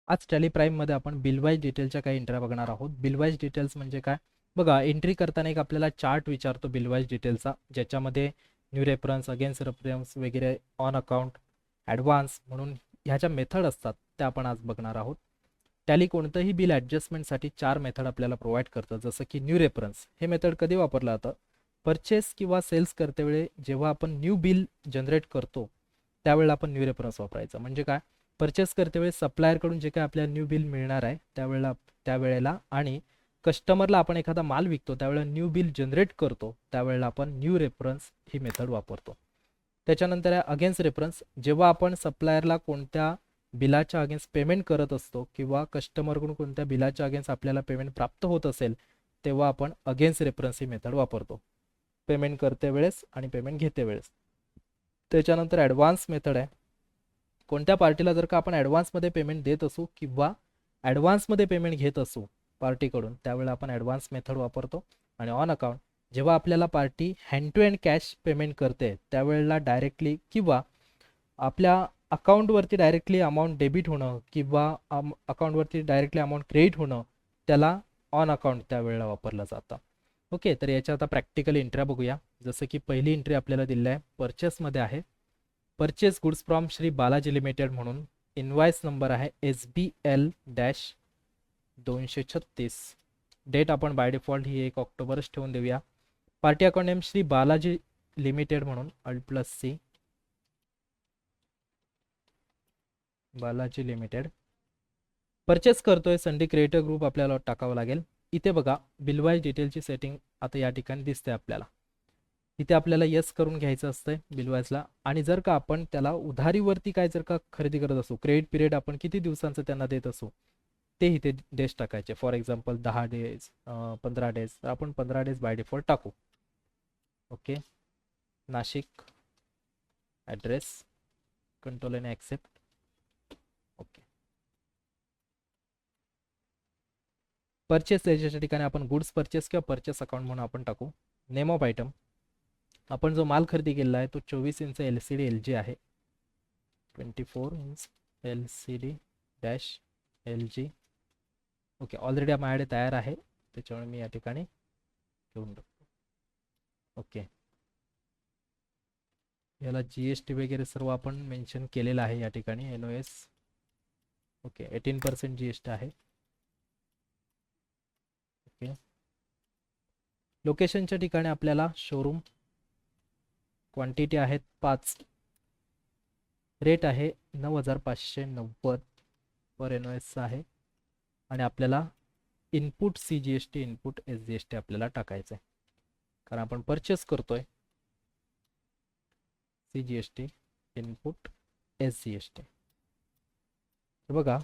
आज टॅली प्राईममध्ये आपण बिलवाईज डिटेलच्या काही एंट्र्या बघणार आहोत. बिलवाईज डिटेल्स म्हणजे काय? बघा, एंट्री करताना एक आपल्याला चार्ट विचारतो बिलवाईज डिटेलचा, ज्याच्यामध्ये न्यू रेफरन्स, अगेन्स्ट रेफरन्स वगैरे, ऑन अकाउंट, ॲडव्हान्स म्हणून ह्याच्या मेथड असतात, त्या आपण आज बघणार आहोत. टॅली कोणतंही बिल ॲडजस्टमेंटसाठी 4 मेथड आपल्याला प्रोव्हाइड करतं. जसं की न्यू रेफरन्स हे मेथड कधी वापरलं जातं? परचेस किंवा सेल्स करतेवेळी जेव्हा आपण न्यू बिल जनरेट करतो त्यावेळेला आपण न्यू रेफरन्स वापरायचं. म्हणजे काय? परचेस करतेवेळी सप्लायरकडून जे काय आपल्याला न्यू बिल मिळणार आहे त्यावेळेला आणि कस्टमरला आपण एखादा माल विकतो त्यावेळेला न्यू बिल जनरेट करतो त्यावेळेला आपण न्यू रेफरन्स ही मेथड वापरतो. त्याच्यानंतर आहे अगेन्स्ट रेफरन्स. जेव्हा आपण सप्लायरला कोणत्या बिलाच्या अगेन्स्ट पेमेंट करत असतो किंवा कस्टमरकडून कोणत्या बिलाच्या अगेन्स्ट आपल्याला पेमेंट प्राप्त होत असेल तेव्हा आपण अगेन्स्ट रेफरन्स ही मेथड वापरतो, पेमेंट करते वेळेस आणि पेमेंट घेते वेळेस. त्याच्यानंतर ॲडव्हान्स मेथड आहे. कोणत्या पार्टीला जर का आपण ॲडव्हान्समध्ये पेमेंट देत असू किंवा ॲडव्हान्समध्ये पेमेंट घेत असू पार्टीकडून त्यावेळेला आपण ॲडव्हान्स मेथड वापरतो. आणि ऑन अकाउंट, जेव्हा आपल्याला party hand to hand cash payment करते त्यावेळेला डायरेक्टली किंवा आपल्या अकाउंटवरती डायरेक्टली अमाऊंट डेबिट होणं किंवा अकाउंटवरती डायरेक्टली अमाऊंट क्रेडिट होणं त्याला ऑन अकाउंट त्यावेळेला वापरलं जातं. ओके, तर याच्या आता प्रॅक्टिकल एंट्र्या बघूया. जसं की पहिली एंट्री आपल्याला दिली आहे परचेसमध्ये आहे. Purchase goods from Shri Balaji limited म्हणून इनवाइस नंबर आहे SBL-236. डेट आपण बाय डिफॉल्ट ही 1 ऑक्टोबरच ठेवून देऊया. Party account name Shri Balaji limited म्हणून Alt+C बालाजी लिमिटेड. परचेस करतोय संडी क्रिएटर ग्रुप आपल्याला टाकावं लागेल. इथे बघा बिलवाईज डिटेलची सेटिंग आता या ठिकाणी दिसते आपल्याला. इथे आपल्याला येस करून घ्यायचं असतंय बिलवाईजला. आणि जर का आपण त्याला उधारीवरती काय जर का खरेदी करत असू, क्रेडिट पिरियड आपण किती दिवसांचं त्यांना देत असू ते इथे डेज टाकायचे. फॉर एक्झाम्पल 10 डेज, 15 डेज, तर आपण 15 डेज बाय डिफॉल्ट टाकू. ओके, नाशिक, ॲड्रेस, कंट्रोल आणि ॲक्सेप्ट. ओके, परचेस याच्या ठिकाणी आपण गुड्स परचेस किंवा परचेस अकाउंट म्हणून आपण टाकू. नेम ऑफ आयटम, आपण जो माल खरेदी केलेला आहे तो 24 इंच LCD LG आहे. 24 inch LCD dash LG. Okay, already माझ्याकडे तयार आहे त्याच्यामुळे मी या ठिकाणी घेऊन टाकतो. ओके, याला GST वगैरे सर्व आपण मेन्शन केलेलं आहे या ठिकाणी. NOS. ओके, 18% GST आहे. ओके, लोकेशनच्या ठिकाणी आपल्याला शोरूम, क्वांटिटी आहेत 5, रेट आहे 9,590 पर NOS आहे. आणि आपल्याला इनपुट CGST, इनपुट SGST आपल्याला टाकायचं आहे कारण आपण परचेस करतोय. CGST input SGST. तर बघा,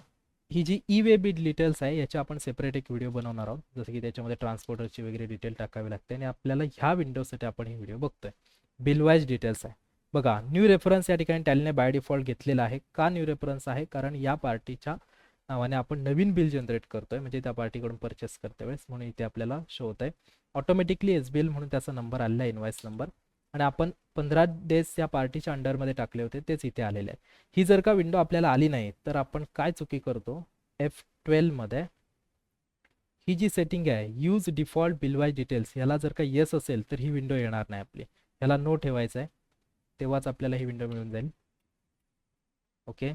ही जी ई-वे बिल डिटेल्स आहे याच्या आपण सेपरेट एक व्हिडिओ बनवणार आहोत. जसं की त्याच्यामध्ये ट्रान्सपोर्टरची वगैरे डिटेल टाकावी लागते आणि आपल्याला ह्या विंडोसाठी आपण ही व्हिडिओ बघतोय. बिलवाईज डिटेल्स आहे. बघा, न्यू रेफरन्स या ठिकाणी टॅलीने बाय डिफॉल्ट घेतलेला आहे. का न्यू रेफरन्स आहे? कारण या पार्टीच्या नावाने आपण नवीन बिल जनरेट करतोय, म्हणजे त्या पार्टीकडून परचेस करते वेळेस, म्हणून इथे आपल्याला शो होत आहे. ऑटोमॅटिकली SBL म्हणून त्याचा नंबर आलेला आहे, इनवाइस नंबर. आणि आपण 15 डेज या पार्टीच्या अंडरमध्ये टाकले होते तेच इथे आलेले आहे. ही जर का विंडो आपल्याला आली नाही तर आपण काय चुकी करतो? F12 मध्ये ही जी सेटिंग आहे यूज डिफॉल्ट बिलवाईज डिटेल्स, याला जर का येस असेल तर ही विंडो येणार नाही आपली. याला नो ठेवायचं आहे, तेव्हाच आपल्याला ही विंडो मिळून जाईल. ओके,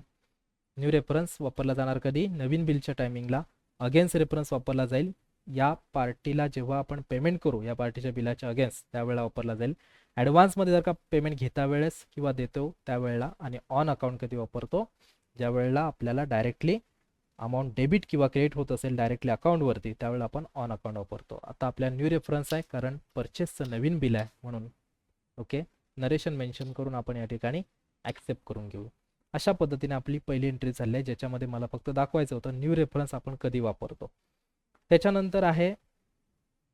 न्यू रेफरन्स वापरला जाणार कधी? नवीन बिलच्या टायमिंगला. अगेन्स्ट रेफरन्स वापरला जाईल या पार्टीला जेव्हा आपण पेमेंट करू या पार्टीच्या बिलाच्या अगेन्स्ट त्यावेळेला वापरला जाईल. ॲडव्हान्समध्ये जर का पेमेंट घेता वेळेस किंवा देतो त्यावेळेला. आणि ऑन अकाउंट कधी वापरतो? ज्या वेळेला आपल्याला डायरेक्टली अमाऊंट डेबिट किंवा क्रेडिट होत असेल डायरेक्टली अकाउंटवरती त्यावेळेला आपण ऑन अकाउंट वापरतो. आता आपल्या न्यू रेफरन्स आहे कारण परचेसचं नवीन बिल आहे म्हणून. ओके, नरेशन मेन्शन करून आपण या ठिकाणी ॲक्सेप्ट करून घेऊ. अशा पद्धतीने आपली पहिली एंट्री झाली आहे ज्याच्यामध्ये मला फक्त दाखवायचं होतं न्यू रेफरन्स आपण कधी वापरतो. त्याच्यानंतर आहे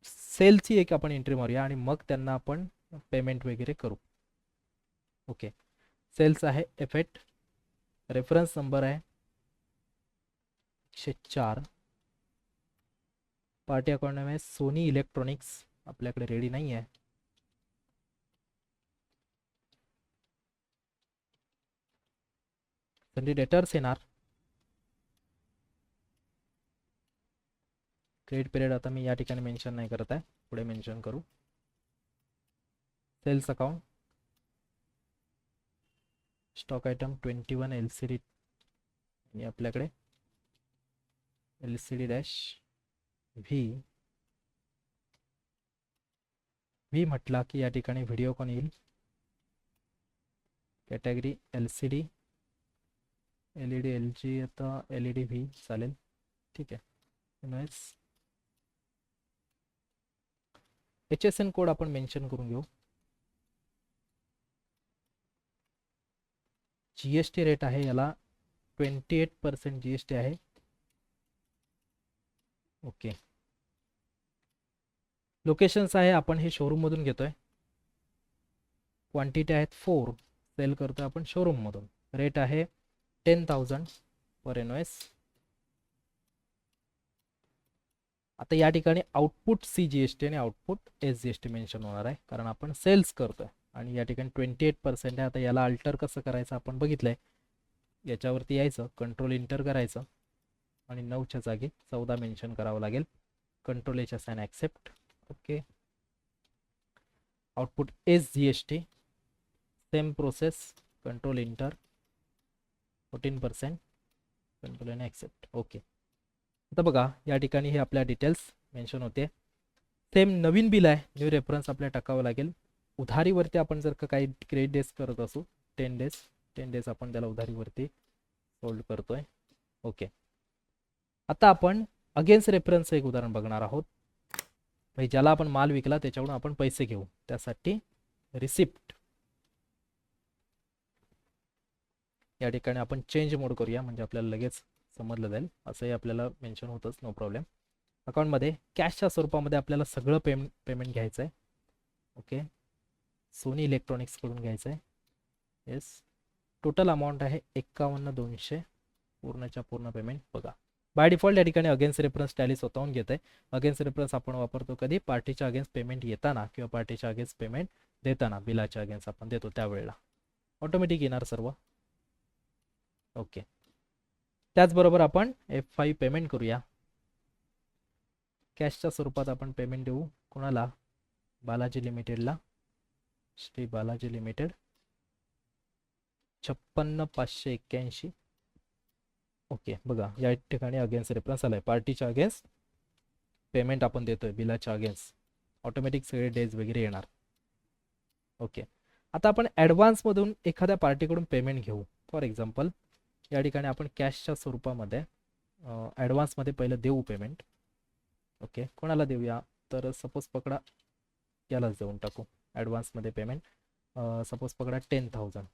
सेलची एक आपण एंट्री मारूया आणि मग त्यांना आपण पेमेंट वगैरे करू. ओके, सेल्स आहे F8, रेफरन्स नंबर आहे 104. पार्टी अकाउंट आहे सोनी इलेक्ट्रॉनिक्स, आपल्याकडे रेडी नाही आहे. संधी डेटर्स येणार क्रेडिट पिरियड आता मी या ठिकाणी मेन्शन नाही करत आहे, पुढे मेन्शन करू. Sales account, stock item 21 LCD आणि आपल्याकडे LCD-V म्हटला की या ठिकाणी व्हिडिओकॉन येईल. कॅटेगरी LCD, LED LG, आता LED-V चालेल. ठीक आहे. HSN कोड आपण मेन्शन करून घेऊ. GST रेट आहे याला 28% GST आहे. ओके. लोकेशन्स आहे आपण हे शोरूम मधून घेतोय. क्वांटिटी आहेत 4, सेल करतोय आपण शोरूम मधून. रेट आहे 10,000 पर इनवॉइस. आता या ठिकाणी आउटपुट CGST आणि आउटपुट SGST मेन्शन होणार आहे, कारण आपण सेल्स करतोय आणि या ठिकाणी 28% आहे. आता याला अल्टर कसं करायचं आपण बघितलंय. याच्यावरती यायचं, कंट्रोल इंटर करायचं आणि 9च्या जागी 14 मेन्शन करावं लागेल. Control H assign accept. Okay. Output SGST, same process, control inter, 14%, control आणि ॲक्सेप्ट. ओके. आता बघा या ठिकाणी हे आपल्या डिटेल्स मेन्शन होते. सेम नवीन बिल आहे, न्यू रेफरन्स आपल्याला टाकावं लागेल. उधारीवरती आपण जर का काही क्रेडिट डेज करत असू, 10 डेज आपण त्याला उधारीवरती होल्ड करतोय. ओके. आता आपण अगेन्स्ट रेफरन्स एक उदाहरण बघणार आहोत. भाई ज्याला आपण माल विकला त्याच्याकडून आपण पैसे घेऊ, त्यासाठी रिसिप्ट या ठिकाणी आपण चेंज मोड करूया, म्हणजे आपल्याला लगेच समजलं जाईल. असंही आपल्याला मेन्शन होतंच, नो प्रॉब्लेम. अकाउंटमध्ये कॅशच्या स्वरूपामध्ये आपल्याला सगळं पेमेंट घ्यायचं आहे. ओके. सोनी इलेक्ट्रॉनिक्सकडून घ्यायचं आहे. येस. टोटल अमाऊंट आहे 51,200, पूर्णच्या पूर्ण पेमेंट. बघा बाय डिफॉल्ट या ठिकाणी अगेन्स्ट रेफरन्स टॅली स्वतःहून घेत आहे. अगेन्स्ट रेफरन्स आपण वापरतो कधी, पार्टीच्या अगेन्स्ट पेमेंट येताना किंवा पार्टीच्या अगेन्स्ट पेमेंट देताना. बिलाच्या अगेन्स्ट आपण देतो त्यावेळेला ऑटोमॅटिक येणार सर्व. ओके. त्याचबरोबर आपण F5 पेमेंट करूया. कॅशच्या स्वरूपात आपण पेमेंट देऊ कोणाला, बालाजी लिमिटेडला. श्री बालाजी लिमिटेड 56,581. ओके. बघा या ठिकाणी अगेन्स्ट रेफरन्स आलाय, पार्टीच्या अगेन्स्ट पेमेंट आपण देतोय, बिलाच्या अगेन्स्ट. ऑटोमॅटिक सगळे डेज वगैरे येणार. ओके. आता आपण ॲडव्हान्समधून एखाद्या पार्टीकडून पेमेंट घेऊ. फॉर एक्झाम्पल या ठिकाणी आपण कॅशच्या स्वरूपामध्ये ॲडव्हान्समध्ये पहिलं देऊ पेमेंट. ओके. कोणाला देऊया, तर सपोज पकडा यालाच देऊन टाकू ॲडव्हान्समध्ये पेमेंट. सपोज पकडा 10,000.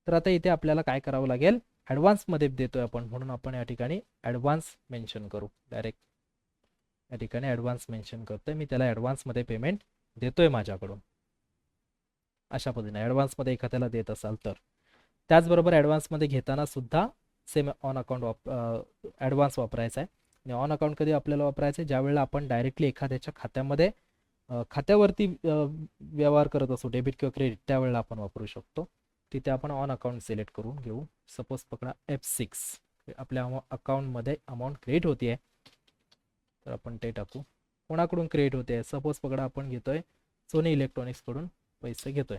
तर आता इथे आपल्याला काय करावं लागेल, ॲडव्हान्समध्ये देतोय आपण म्हणून आपण या ठिकाणी ॲडव्हान्स मेन्शन करू. डायरेक्ट या ठिकाणी ॲडव्हान्स मेन्शन करतोय मी, त्याला ॲडव्हान्समध्ये पेमेंट देतोय माझ्याकडून. अशा पद्धतीने ॲडव्हान्समध्ये एखाद्याला देत असाल तर. त्याचबरोबर ॲडव्हान्समध्ये घेताना सुद्धा सेम ऑन अकाउंट ॲडव्हान्स वापरायचा आहे. आणि ऑन अकाउंट कधी आपल्याला वापरायचं आहे, ज्यावेळेला आपण डायरेक्टली एखाद्याच्या खात्यावरती व्यवहार करत असू, डेबिट किंवा क्रेडिट, त्यावेळेला आपण वापरू शकतो. तिथे आपण ऑन अकाउंट सिलेक्ट करून घेऊ. सपोज पकडा F6, आपल्या अकाउंटमध्ये अमाऊंट क्रिएट होती आहे, तर आपण ते टाकू. कोणाकडून क्रिएट होते आहे, सपोज पकडा आपण घेतोय सोनी इलेक्ट्रॉनिक्सकडून पैसे घेतोय,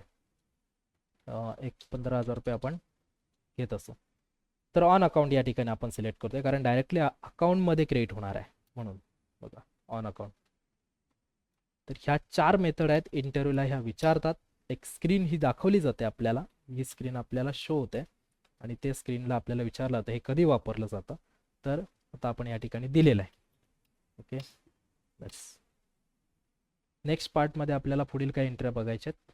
15,000 रुपये आपण घेत असू. तर ऑन अकाउंट या ठिकाणी आपण सिलेक्ट करतोय, कारण डायरेक्टली अकाउंटमध्ये क्रिएट होणार आहे म्हणून. बघा ऑन अकाउंट. तर ह्या 4 मेथड आहेत. इंटरव्ह्यूला ह्या विचारतात. एक स्क्रीन ही दाखवली जाते आपल्याला, ही स्क्रीन आपल्याला शो होते आणि ते स्क्रीनला आपल्याला विचारलं जातं हे कधी वापरलं जातं. तर आता आपण या ठिकाणी दिलेलं आहे. ओके. बस नेक्स्ट पार्टमध्ये आपल्याला पुढील काही एंट्र्या बघायच्या आहेत.